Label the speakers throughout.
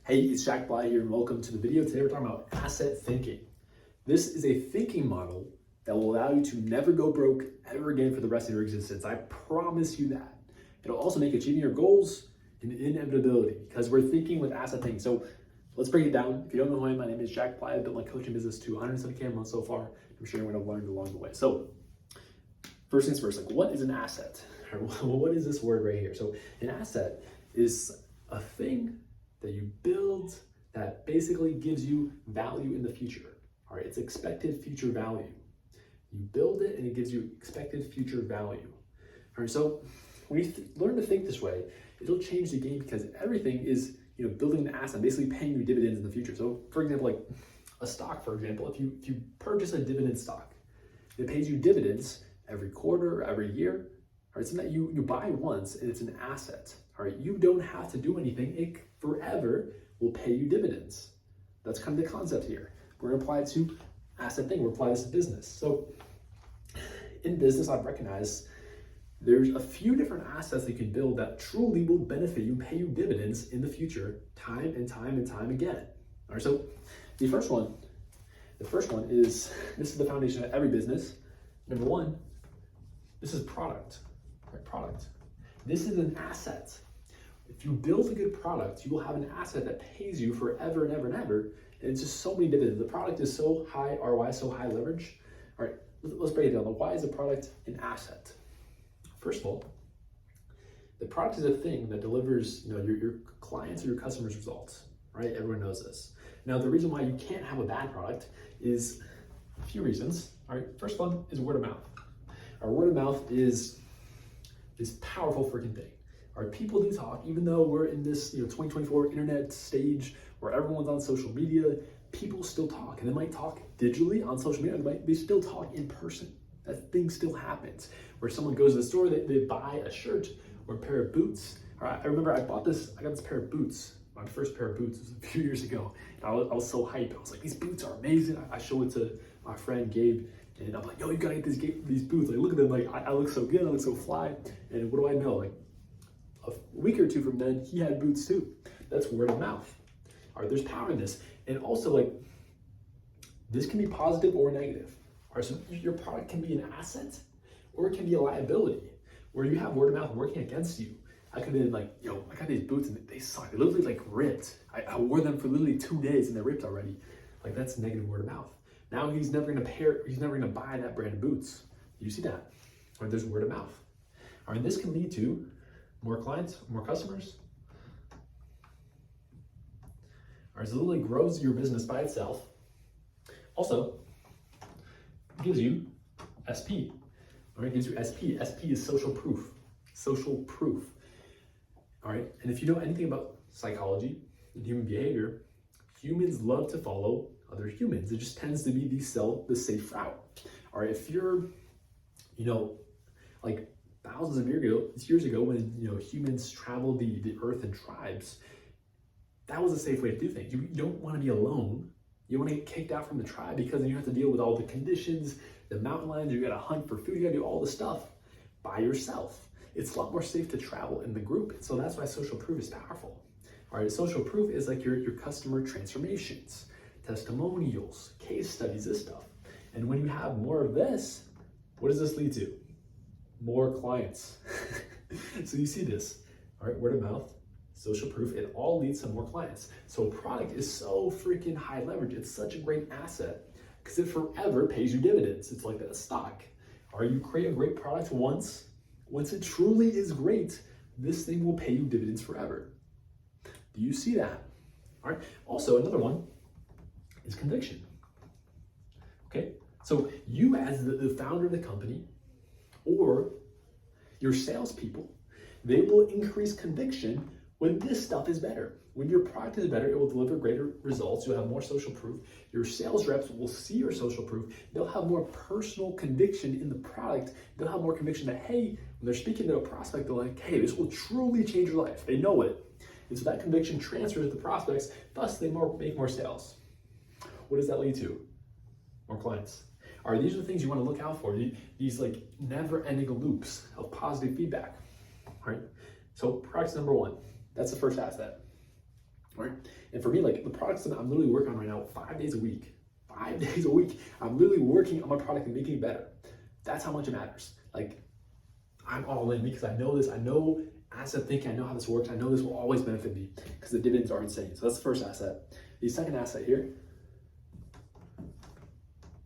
Speaker 1: Hey, it's Jack Bly here and welcome to the video. Today we're talking about asset thinking. This is a thinking model that will allow you to never go broke ever again for the rest of your existence. I promise you that. It'll also make achieving your goals an inevitability because we're thinking with asset thinking. So let's break it down. If you don't know who I am, my name is Jack Bly. I've built my coaching business to 170K a month so far. I'm sharing what I've learned along the way. So first things first, like what is an asset? What is this word right here? So an asset is a thing that you build that basically gives you value in the future. All right, it's expected future value. You build it and it gives you expected future value. All right, so when you learn to think this way, it'll change the game because everything is, building an asset, basically paying you dividends in the future. So for example, like a stock, for example, if you purchase a dividend stock, it pays you dividends every quarter, every year. All right, something that you buy once and it's an asset. All right, you don't have to do anything. It forever will pay you dividends. That's kind of the concept here. We're gonna apply it to asset thing. We're applying this to business. So in business, I've recognized there's a few different assets that you can build that truly will benefit you, pay you dividends in the future, time and time again. All right, so the first one is, this is the foundation of every business. Number one, this is product, right? Product. This is an asset. If you build a good product, you will have an asset that pays you forever and ever and ever. And it's just so many dividends. The product is so high ROI, so high leverage. All right, let's break it down. Why is a product an asset? First of all, the product is a thing that delivers, your clients or your customers' results, right? Everyone knows this. Now, the reason why you can't have a bad product is a few reasons. All right, first one is word of mouth. Our word of mouth is this powerful freaking thing. All right, people do talk, even though we're in this 2024 internet stage where everyone's on social media, people still talk. And they might talk digitally on social media, they still talk in person. That thing still happens. Where someone goes to the store, they buy a shirt or a pair of boots. All right, I remember I got this pair of boots. My first pair of boots was a few years ago. And I was so hyped. I was like, these boots are amazing. I showed it to my friend Gabe. And I'm like, yo, you gotta get these boots. Like, look at them. Like, I look so good. I look so fly. And what do I know? Like, a week or two from then, he had boots too. That's word of mouth. All right, there's power in this. And also, like, this can be positive or negative. All right, so your product can be an asset or it can be a liability where you have word of mouth working against you. I could have been like, yo, I got these boots and they suck. They literally like ripped. I wore them for literally 2 days and they're ripped already. Like, that's negative word of mouth. Now he's never gonna buy that brand of boots. You see that? Or there's word of mouth. All right, this can lead to more clients, more customers. All right, so it literally grows your business by itself. Also, it gives you SP. All right, it gives you SP. SP is social proof. Social proof. All right, and if you know anything about psychology and human behavior, humans love to follow other humans. It just tends to be the safe route. All right, if you're, like thousands of years ago when humans traveled the earth in tribes, that was a safe way to do things. You don't want to be alone. You want to get kicked out from the tribe because then you have to deal with all the conditions, the mountain lions, you got to hunt for food, you got to do all the stuff by yourself. It's a lot more safe to travel in the group. So that's why social proof is powerful. All right, social proof is like your customer transformations, testimonials, case studies, this stuff. And when you have more of this, what does this lead to? More clients. So you see this, all right, word of mouth, social proof, it all leads to more clients. So a product is so freaking high leverage. It's such a great asset because it forever pays you dividends. It's like a stock. Or you create a great product once it truly is great, this thing will pay you dividends forever. Do you see that? All right. Also, another one is conviction. Okay. So you as the founder of the company or your salespeople, they will increase conviction when this stuff is better. When your product is better, it will deliver greater results. You'll have more social proof. Your sales reps will see your social proof. They'll have more personal conviction in the product. They'll have more conviction that, hey, when they're speaking to a prospect, they're like, hey, this will truly change your life. They know it. And so that conviction transfers to the prospects, thus they make more sales. What does that lead to? More clients. All right, these are the things you want to look out for. These like never-ending loops of positive feedback. All right, so product number one. That's the first asset. All right. And for me, like the products that I'm literally working on right now, 5 days a week, 5 days a week, I'm literally working on my product and making it better. That's how much it matters. Like I'm all in because I know this. I know asset thinking. I know how this works. I know this will always benefit me because the dividends are insane. So that's the first asset. The second asset here,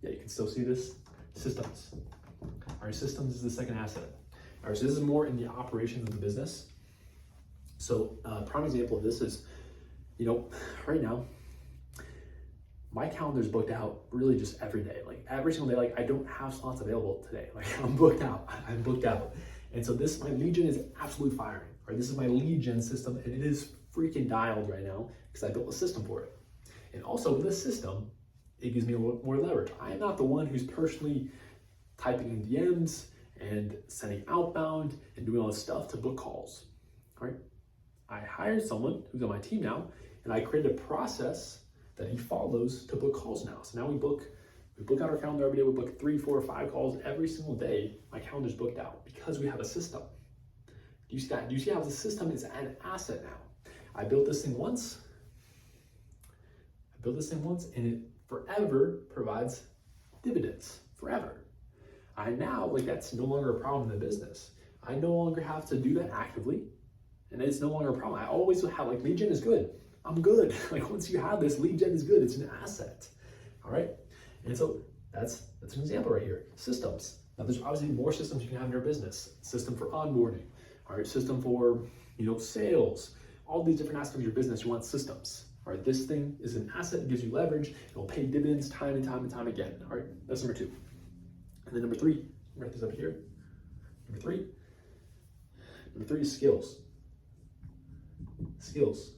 Speaker 1: yeah, you can still see this, systems. All right, systems is the second asset. All right, so this is more in the operations of the business. So prime example of this is, you know, right now, my calendar's booked out really just every day. Like every single day, like I don't have slots available today. Like I'm booked out, I'm booked out. And so my lead gen is absolutely firing, right? This is my lead gen system and it is freaking dialed right now because I built a system for it. And also with this system, it gives me more leverage. I am not the one who's personally typing in DMs and sending outbound and doing all this stuff to book calls, right? I hired someone who's on my team now and I created a process that he follows to book calls now. So now we book out our calendar every day. We book 3, 4, 5 calls every single day. My calendar's booked out because we have a system. Do you see that? Do you see how the system is an asset now? I built this thing once. And it forever provides dividends, forever. I now, like that's no longer a problem in the business. I no longer have to do that actively and it's no longer a problem. I always have, like lead gen is good. I'm good. Like once you have this, lead gen is good. It's an asset, all right? And so that's an example right here, systems. Now there's obviously more systems you can have in your business. System for onboarding, all right? System for, you know, sales, all these different aspects of your business, you want systems. All right, this thing is an asset, it gives you leverage, it'll pay dividends time and time and time again. All right, that's number 2. And then number 3, write this up here. Number three is skills. Skills.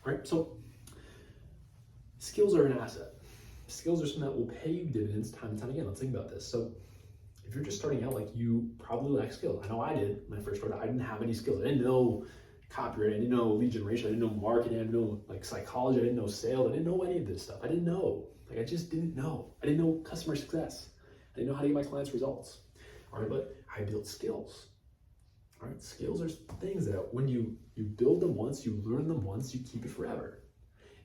Speaker 1: All right, so skills are an asset. Skills are something that will pay you dividends time and time again. Let's think about this. So if you're just starting out, like you probably lack skills. I know I did when I first started. I didn't have any skills. I didn't know copyright, I didn't know lead generation, I didn't know marketing, I didn't know like psychology, I didn't know sales, I didn't know any of this stuff. I didn't know. Like I just didn't know. I didn't know customer success. I didn't know how to get my clients results. All right, but I built skills. All right, skills are things that when you build them once, you learn them once, you keep it forever.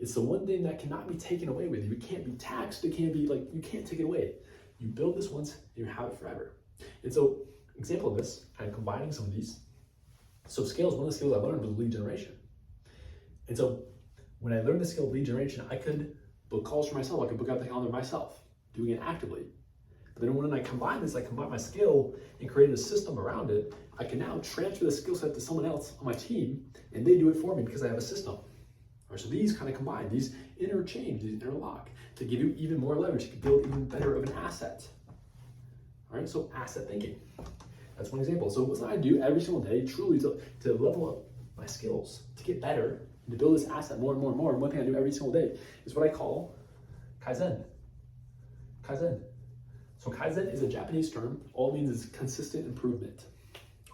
Speaker 1: It's the one thing that cannot be taken away with you. It can't be taxed, it can't be like, you can't take it away. You build this once and you have it forever. And so, example of this, kind of combining some of these. So skills, one of the skills I learned was lead generation. And so when I learned the skill of lead generation, I could book calls for myself. I could book out the calendar myself, doing it actively. But then when I combine this, I combine my skill and created a system around it, I can now transfer the skill set to someone else on my team and they do it for me because I have a system. All right, so these kind of combine, these interchange, these interlock to give you even more leverage to build even better of an asset. All right, so asset thinking. That's one example. So what I do every single day, truly to level up my skills, to get better, and to build this asset more and more and more. And one thing I do every single day is what I call Kaizen. Kaizen. So Kaizen is a Japanese term. All it means is consistent improvement.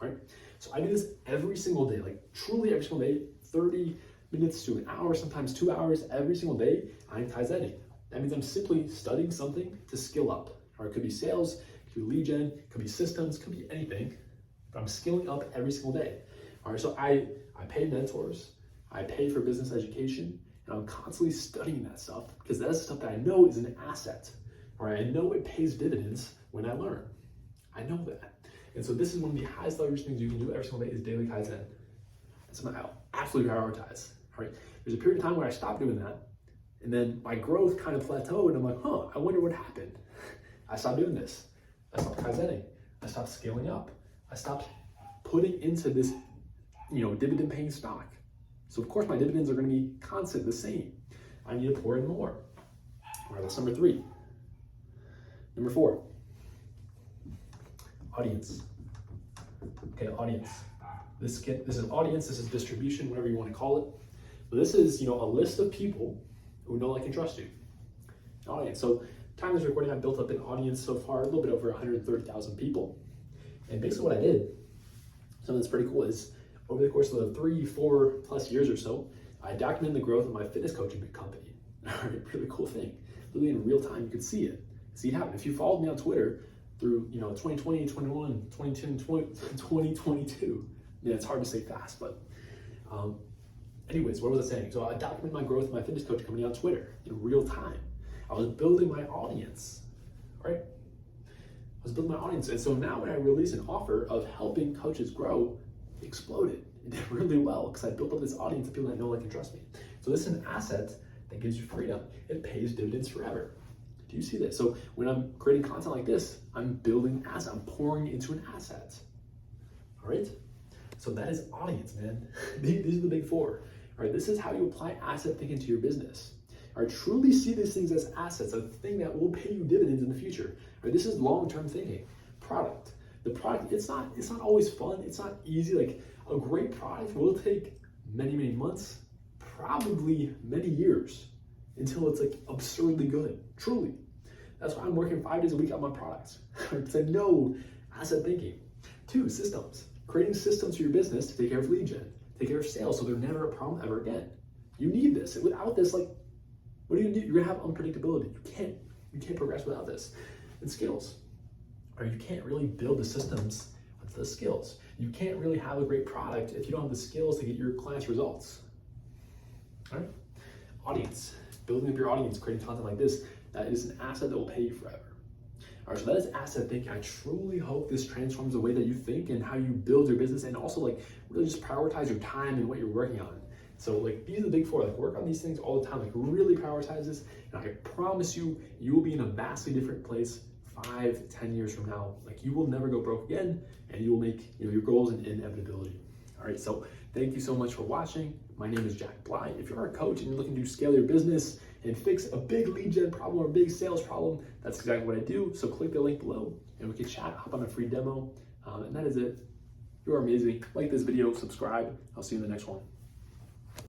Speaker 1: All right? So I do this every single day, like truly every single day, 30 minutes to an hour, sometimes 2 hours every single day, I'm Kaizening. That means I'm simply studying something to skill up. Or it could be sales, it could be lead gen, it could be systems, it could be anything. But I'm skilling up every single day. All right, so I pay mentors, I pay for business education, and I'm constantly studying that stuff because that's stuff that I know is an asset. All right, I know it pays dividends when I learn. I know that. And so this is one of the highest leverage things you can do every single day is daily Kaizen. It's something I absolutely prioritize. All right, there's a period of time where I stopped doing that, and then my growth kind of plateaued, and I'm like, I wonder what happened. I stopped doing this. I stopped Kaizening. I stopped scaling up. I stopped putting into this, dividend paying stock. So of course my dividends are going to be constant, the same. I need to pour in more. All right, that's number 3. Number 4, audience. Okay, audience. This is audience, this is distribution, whatever you want to call it. But this is, a list of people who know, like, and trust you. An audience. So, time of this recording, I've built up an audience so far, a little bit over 130,000 people. And basically what I did, something that's pretty cool, is over the course of the 3-4 plus years or so, I documented the growth of my fitness coaching company. All right, really cool thing. Literally in real time, you could see it. See it happen. If you followed me on Twitter through 2020, 21, 2022, it's hard to say fast, but Anyways, what was I saying? So I document my growth, my fitness coach company on Twitter in real time. I was building my audience, right? I was building my audience. And so now when I release an offer of helping coaches grow, it exploded. It did really well because I built up this audience of people that know, like, and trust me. So this is an asset that gives you freedom. It pays dividends forever. Do you see this? So when I'm creating content like this, I'm building asset. I'm pouring into an asset. All right? So that is audience, man. These are the big four. All right, this is how you apply asset thinking to your business. All right, truly see these things as assets, a thing that will pay you dividends in the future. All right, this is long-term thinking. Product. The product, it's not always fun. It's not easy. Like, a great product will take many, many months, probably many years, until it's like absurdly good. Truly. That's why I'm working 5 days a week on my products. Because I know asset thinking. 2, systems. Creating systems for your business to take care of lead gen, take care of sales, so they're never a problem ever again. You need this. Without this, like, what do you do? You're gonna have unpredictability. You can't progress without this. And skills. Or you can't really build the systems with the skills. You can't really have a great product if you don't have the skills to get your clients results. All right? Audience. Building up your audience, creating content like this, that is an asset that will pay you forever. All right, so that is asset thinking. I truly hope this transforms the way that you think and how you build your business, and also, like, really just prioritize your time and what you're working on. So, like, these are the big four. Like, work on these things all the time. Like, really prioritize this, and I promise you, you will be in a vastly different place 5, 10 years from now. Like, you will never go broke again, and you will make, your goals an inevitability. All right, so thank you so much for watching. My name is Jack Bly. If you're a coach and you're looking to scale your business and fix a big lead gen problem or a big sales problem, that's exactly what I do. So click the link below and we can chat, hop on a free demo. And that is it. You're amazing. Like this video, subscribe. I'll see you in the next one.